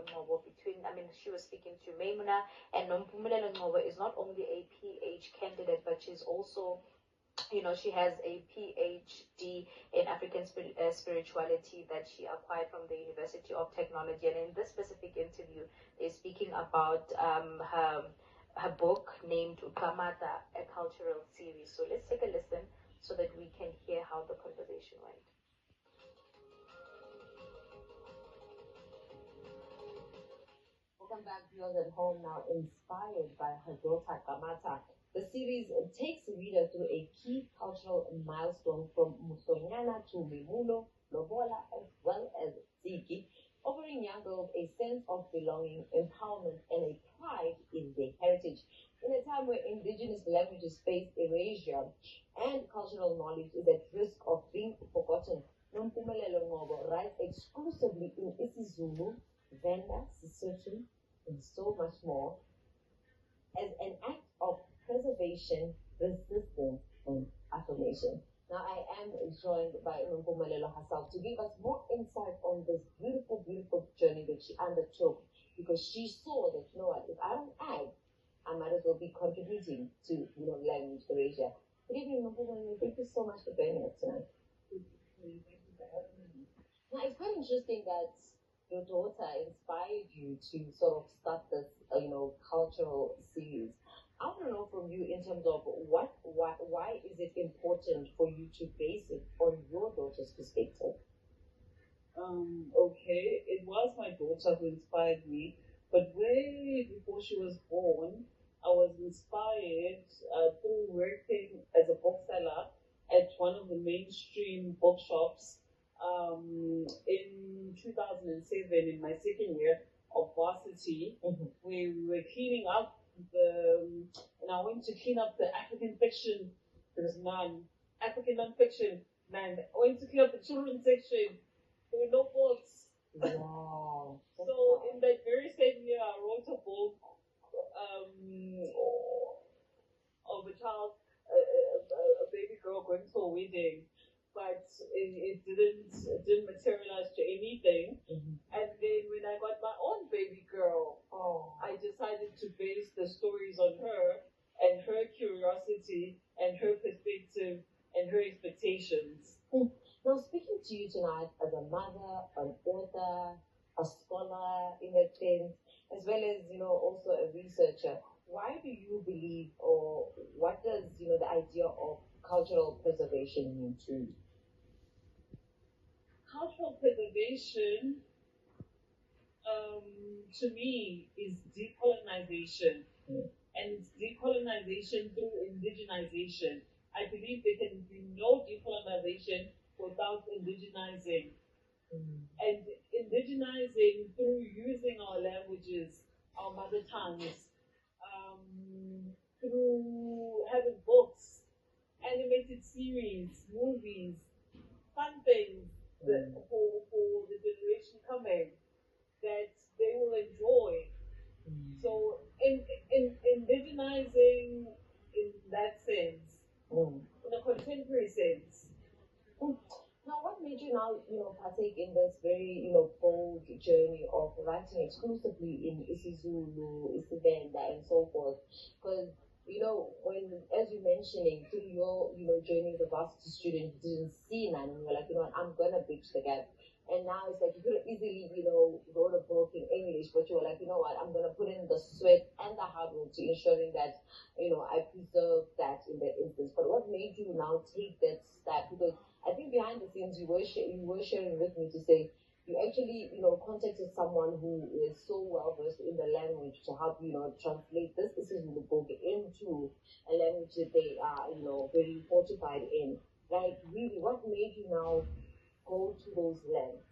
Ngcobo she was speaking to Maimuna, and Nompumelelo Ngcobo is not only a PH candidate, but she's also, she has a PhD in African spirituality that she acquired from the University of Technology. And in this specific interview, they're speaking about her book named Ukamata, a cultural series. So let's take a listen so that we can hear how the conversation went. Welcome back, viewers at home. Now inspired by her daughter Kamata, the series takes the reader through a key cultural milestone from Musonyana to Mimulo, Lobola, as well as Ziki, offering young girls a sense of belonging, empowerment, and a pride in their heritage. In a time where indigenous languages face erasure and cultural knowledge is at risk of being forgotten, Nompumelelo Ngcobo writes exclusively in isiZulu, Venda, Sesotho, and so much more, as an act of preservation, resistance, and affirmation. Now, I am joined by Nompumelelo herself to give us more insight on this beautiful, beautiful journey that she undertook, because she saw that, if I don't act, I might as well be contributing to, language erasure. Good evening, Nompumelelo. Thank you so much for joining us tonight. Thank you for having me. Now, it's quite interesting that your daughter inspired you to sort of start this, cultural series. I want to know from you in terms of why is it important for you to base it on your daughter's perspective? Okay, it was my daughter who inspired me, but way before she was born, I was inspired through working as a bookseller at one of the mainstream bookshops in 2007, in my second year of varsity. We were cleaning up and I went to clean up the African fiction. There was none. African non-fiction, none. I went to clean up the children's section. There were no books. Wow. So in that very same year, I wrote a book of a child, a baby girl going to a wedding, but it didn't materialize to anything. And then when I got my own baby girl, I decided to base the stories on her and her curiosity and her perspective and her expectations. Now, speaking to you tonight as a mother, an author, a scholar in that sense, as well as, also a researcher, why do you believe, or what does, the idea of cultural preservation mean to you? Cultural preservation, to me, is decolonization. And it's decolonization through indigenization. I believe there can be no decolonization without indigenizing. And indigenizing through using our languages, our mother tongues, through having books, animated series, movies, fun things for the generation coming that they will enjoy. So indigenizing in that sense, in a contemporary sense. Now, what made you now, partake in this very, bold journey of writing exclusively in isiZulu, isiVenda, and so forth? Because, when, as you're mentioning, through your, journey as a varsity student, you didn't see none, and you were like, I'm gonna bridge the gap. And now it's like you could easily, wrote a book in English, but you were like, I'm gonna put in the sweat and the hard work to ensuring that, I preserve that in that instance. But what made you now take that step? Because I think behind the scenes you were sharing with me to say you actually, contacted someone who is so well versed in the language to help you, translate this isiZulu book into a language that they are, very fortified in. Like, really, what made you now go to those lands?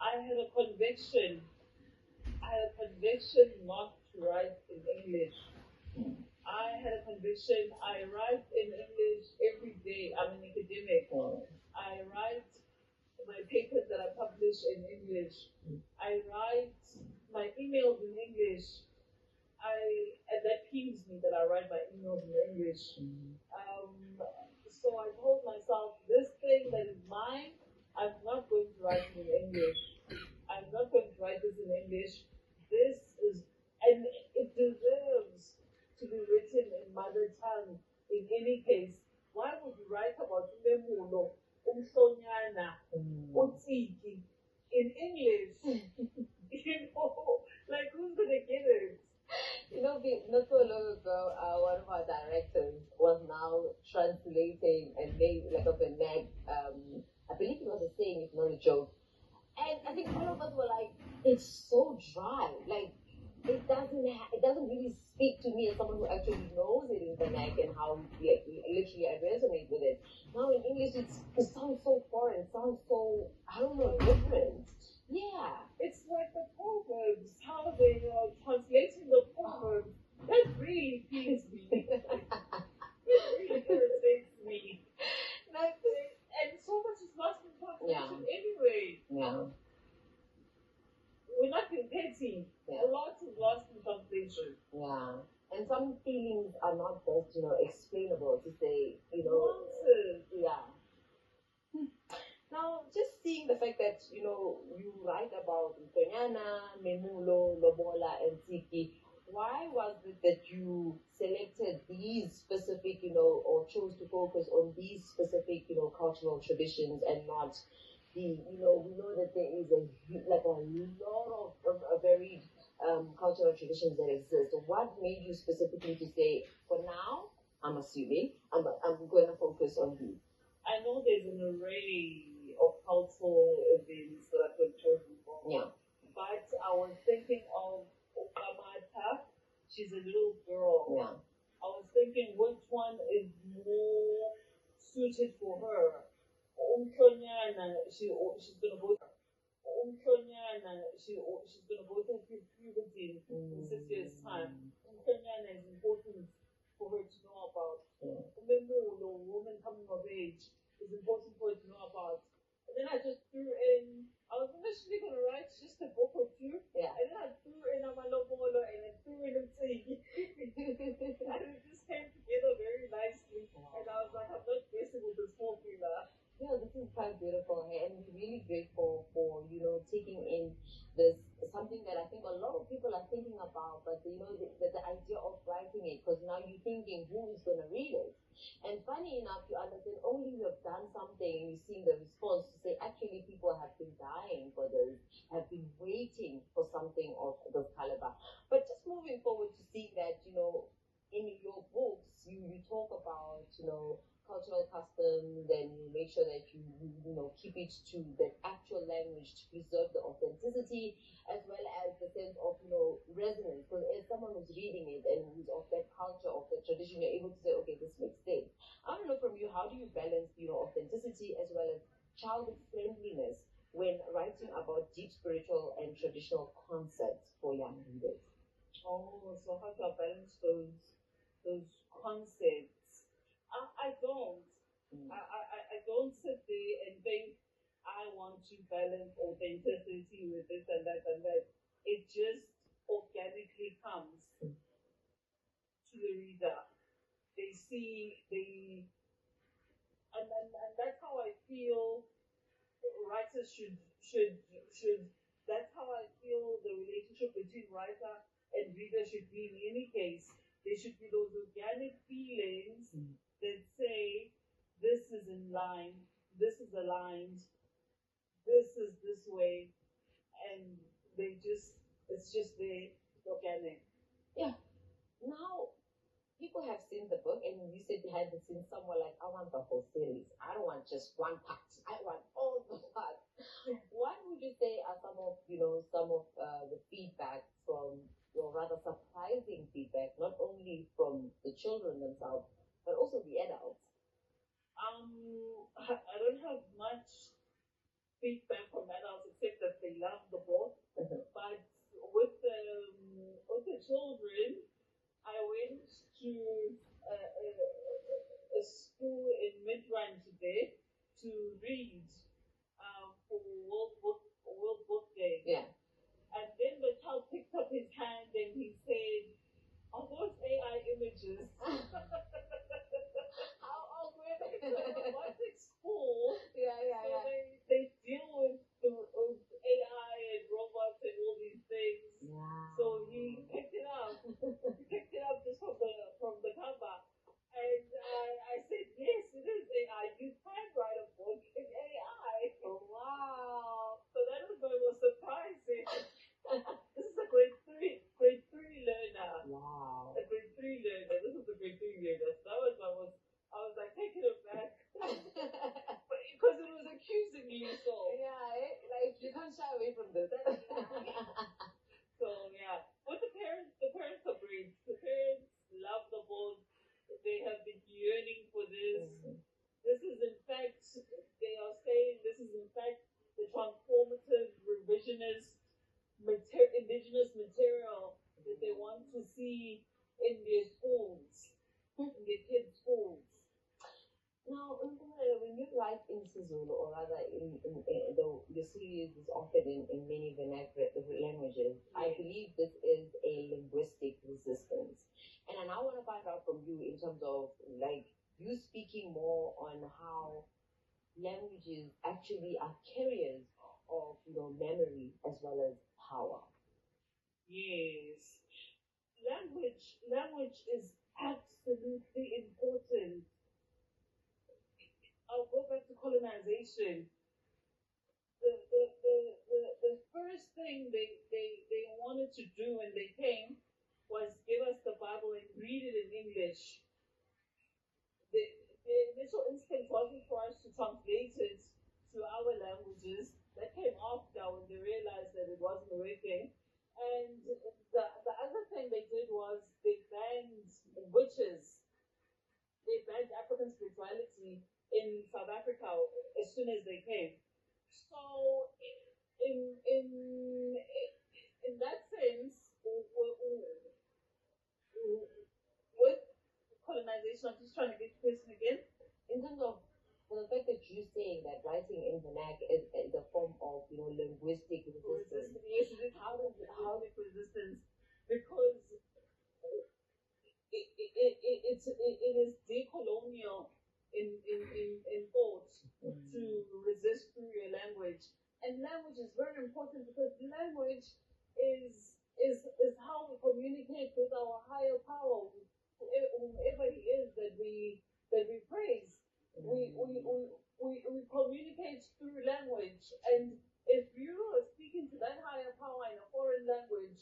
I had a conviction. Not to write in English. I had a conviction. I write in English every day. I'm an academic. I write my papers that I publish in English. I write my emails in English. And that peeves me that I write my emails in English. So I told myself, this thing that is mine, I'm not going to write it in English. I'm I'm not going to write this in English. This is, and it deserves to be written in mother tongue in any case. Why would you write about Umemulo, Umhlonyana, Utsiki in English? Like who's gonna get it? Not so long ago, one of our directors was now translating and made like a vernac. I believe it was a saying, if not a joke. And I think all of us were like, "It's so dry. Like it doesn't really speak to me as someone who actually knows it in vernac and how like literally I resonate with it." Now in English, it sounds so foreign. It sounds so I don't know different. Yeah. It's like the proverbs, how they are translating the proverbs. That really pleased me. It really irritates me. And so much is lost in translation anyway. Yeah. We're not competing. Yeah. A lot is lost in translation. Yeah. And some feelings are not best, explainable to say, Nonsense. Yeah. Now, just seeing the fact that, you write about Ntonyana, Memulo, Lobola, and Tiki, why was it that you selected these specific, or chose to focus on these specific, cultural traditions and not we know that there is a lot of varied cultural traditions that exist. So what made you specifically to say, for now, I'm assuming, I'm going to focus on these? I know there's an array of cultural events that I've been chosen for. Yeah. But I was thinking of Okamata. She's a little girl. Yeah. I was thinking which one is more suited for her. Umhlonyana, she's gonna go. Umhlonyana, she's gonna go through puberty in 6 years' time. Umhlonyana is important for her to know about. Umemulo, woman coming of age, is important for her to know about. And then I just threw in. I was initially gonna write just a book or two. Yeah. And then I threw in Amalobolo and I threw in Mtigi. And it just came together very nicely. And I was like, I'm not messing with this formula. Yeah, this is quite beautiful, and we're really grateful for taking in this something that I think a lot of people are thinking about, but the idea of writing it, because now you're thinking who is going to read it, and funny enough, you understand only you have done something and you're seeing the response to say actually people have been dying for this, have been waiting for something of this caliber. But just moving forward to see that in your books you talk about cultural customs, then you make sure that you keep it to the actual language to preserve the authenticity as well as the sense of resonance. Because as someone who's reading it and who's of that culture, of that tradition, you're able to say, okay, this makes sense. I don't know from you, how do you balance authenticity as well as child friendliness when writing about deep spiritual and traditional concepts for young readers? Oh, so how do I balance those concepts? I don't. I don't sit there and think I want to balance authenticity with this and that and that. It just organically comes to the reader. They see and that's how I feel writers should that's how I feel the relationship between writer and reader should be in any case. There should be those organic feelings that say this is in line, this is aligned, this is this way, and it's just the organic. Yeah. Now people have seen the book, and you said behind the scenes somewhere like, I want the whole series. I don't want just one part. I want all the parts. What would you say are some of the feedback from, or rather surprising feedback, not only from the children themselves, but also the adults? I don't have much feedback from adults except that they love the book. But with the children, I went to a school in Midrand today to read for World Book Day. Yeah. And then the child picked up his hand and he said, "Are those AI images?" indigenous material that they want to see in their schools, in their kids' schools. Now, when you write in Sizulu, or rather the series is offered in many vernacular languages, I believe this is a linguistic resistance. And I now want to find out from you in terms of, like, you speaking more on how languages actually are carriers of, memory as well as power. Yes. Language is absolutely important. I'll go back to colonization. The first thing they wanted to do when they came was give us the Bible and read it in English. The initial instinct wasn't for us to translate it to our languages. That came after when they realized that it wasn't working. And the other thing they did was they banned witches. They banned African spirituality in South Africa as soon as they came. So in that sense, with colonization, I'm just trying to get the question again. In terms of the fact that you're saying that writing in vernac is a form of linguistic resistance. Yes, it is. How is resistance? Because it is decolonial in thought to resist through your language. And language is very important because language is how we communicate with our higher power, whoever he is that we praise. We communicate through language, and if you are speaking to that higher power in a foreign language,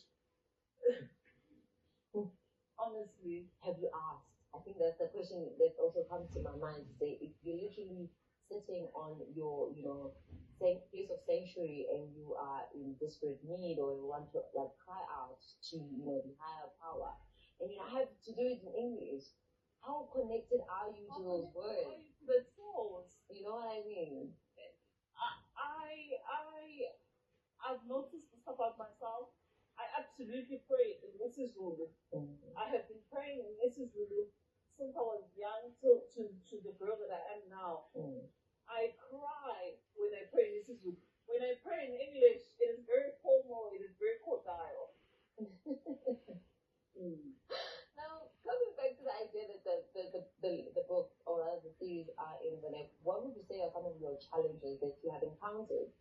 honestly, have you asked? I think that's the question that also comes to my mind. Say, if you're literally sitting on your, place of sanctuary and you are in desperate need, or you want to cry out to, the higher power, and you have to do it in English, how connected are you to those words? The souls. You know what I mean? I've noticed this about myself. I absolutely pray in isiZulu. I have been praying in isiZulu since I was young to the girl that I am now. I cry when I pray in isiZulu. When I pray in English, it is very formal, it is very cordial. Now, coming back to the idea that the book or the series are in vernac, what would you say are some of your challenges that you have encountered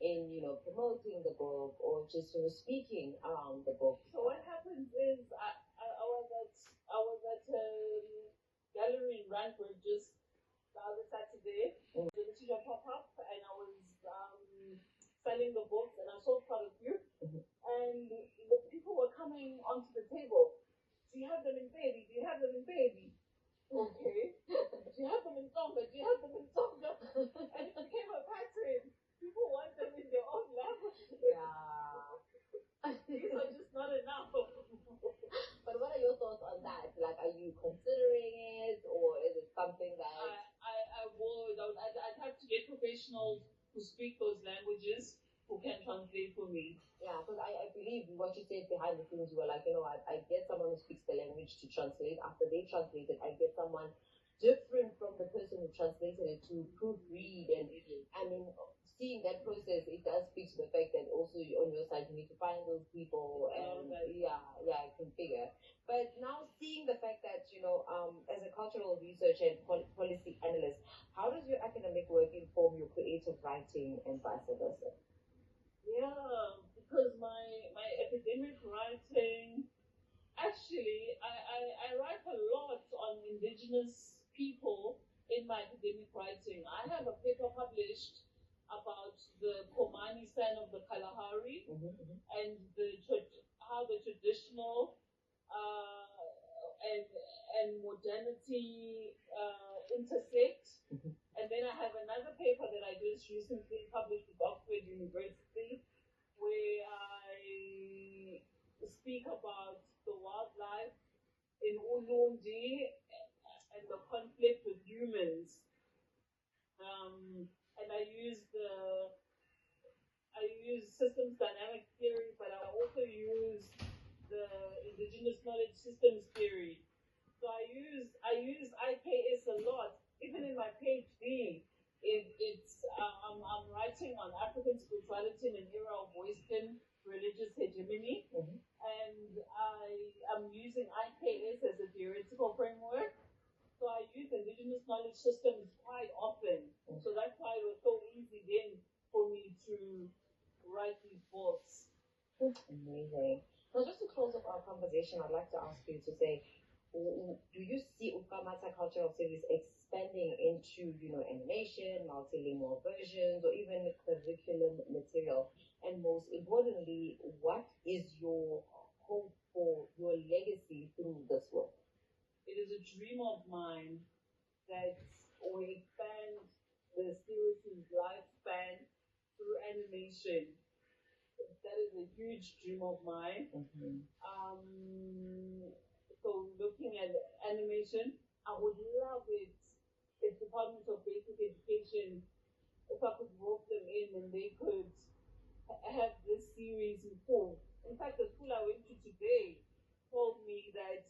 in, promoting the book or just speaking around the book? So what happens is I was at gallery in Randburg just the other Saturday. The teacher pop up and I was selling the books and I sold quite a few. And the people were coming onto the table. Do you have them in baby? Do you have them in baby? Okay. Do you have them in Tonga? Do you have them in Tonga? And it became a pattern. People want them in their own language. Yeah. These are just not enough. But what are your thoughts on that? Like, are you considering it, or is it something that I'd have to get professionals who speak those languages who can translate for me. Yeah, because I believe what you said behind the scenes, you were like, I get someone who speaks the language to translate. After they translate it, I get someone different from the person who translated it to proofread. And I mean, seeing that process, it does speak to the fact that also on your side, you need to find those people and I can figure. But now seeing the fact that, as a cultural researcher and policy analyst, how does your academic work inform your creative writing and vice versa? Yeah, because my academic writing, actually, I write a lot on indigenous people in my academic writing. I have a paper published about the Komani San of the Kalahari and how the traditional and modernity intersect. And then I have another paper that I just recently published with Oxford University, where I speak about the wildlife in Ulundi and the conflict with humans. And I use systems dynamic theory, but I also use systems theory. So I use IKS a lot, even in my PhD. I'm writing on African spirituality in an era of Western religious hegemony, and I am using IKS as a theoretical framework. So I use indigenous knowledge systems quite often. So that's why it was so easy then for me to write these books. Amazing. Now, just to close off our conversation, I'd like to ask you to say, do you see Ukamata cultural series expanding into, animation, multilingual versions, or even curriculum material? And most importantly, what is your hope for your legacy through this work? It is a dream of mine that we expand the series' lifespan through animation. That is a huge dream of mine. So looking at animation, I would love it if Department of Basic Education, if I could rope them in and they could have this series in full. In fact, the school I went to today told me that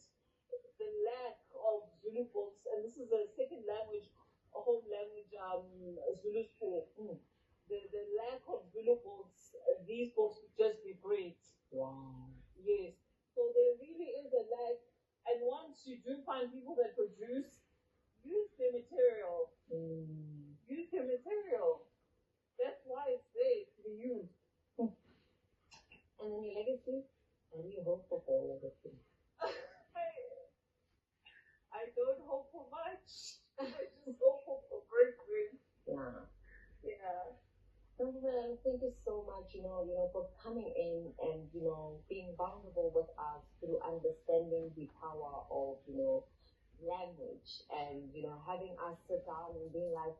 the lack of Zulu books, and this is a second language, a home language, Zulu school. The lack of Zulu books, these books would just be great. Wow. Yes. So there really is a lack. And once you do find people that produce, use their material. Use their material. That's why it's there to be used. And then your legacy? What do you hope for your legacy? I don't hope for much. I just hope for great. Yeah. Well, thank you so much, for coming in and, being vulnerable with us through understanding the power of, language and, having us sit down and being like,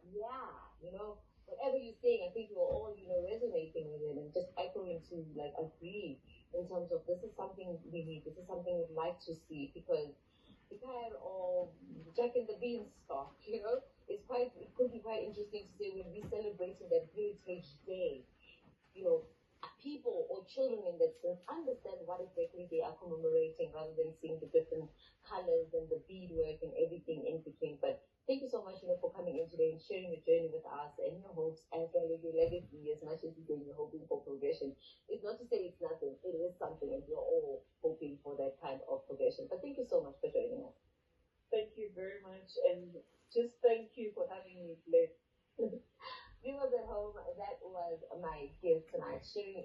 whatever you're saying, I think we're all, resonating with it and just echoing to, agree in terms of this is something we need, this is something we'd like to see, because the kind of Jack and the Beanstalk, it could be quite interesting to say when we celebrated that Heritage Day, people or children in that sense understand what exactly they are commemorating rather than seeing the different colors and the beadwork and everything in between. But thank you so much, for coming in today and sharing your journey with us and your hopes as well as your legacy, as much as you're hoping for progression. It's not to say it's nothing, it is something, and we're all hoping for that kind of progression. But thank you so much for joining us. Thank you very much, and just thank you for having me, Blake. Viewers at home, that was my gift tonight, sharing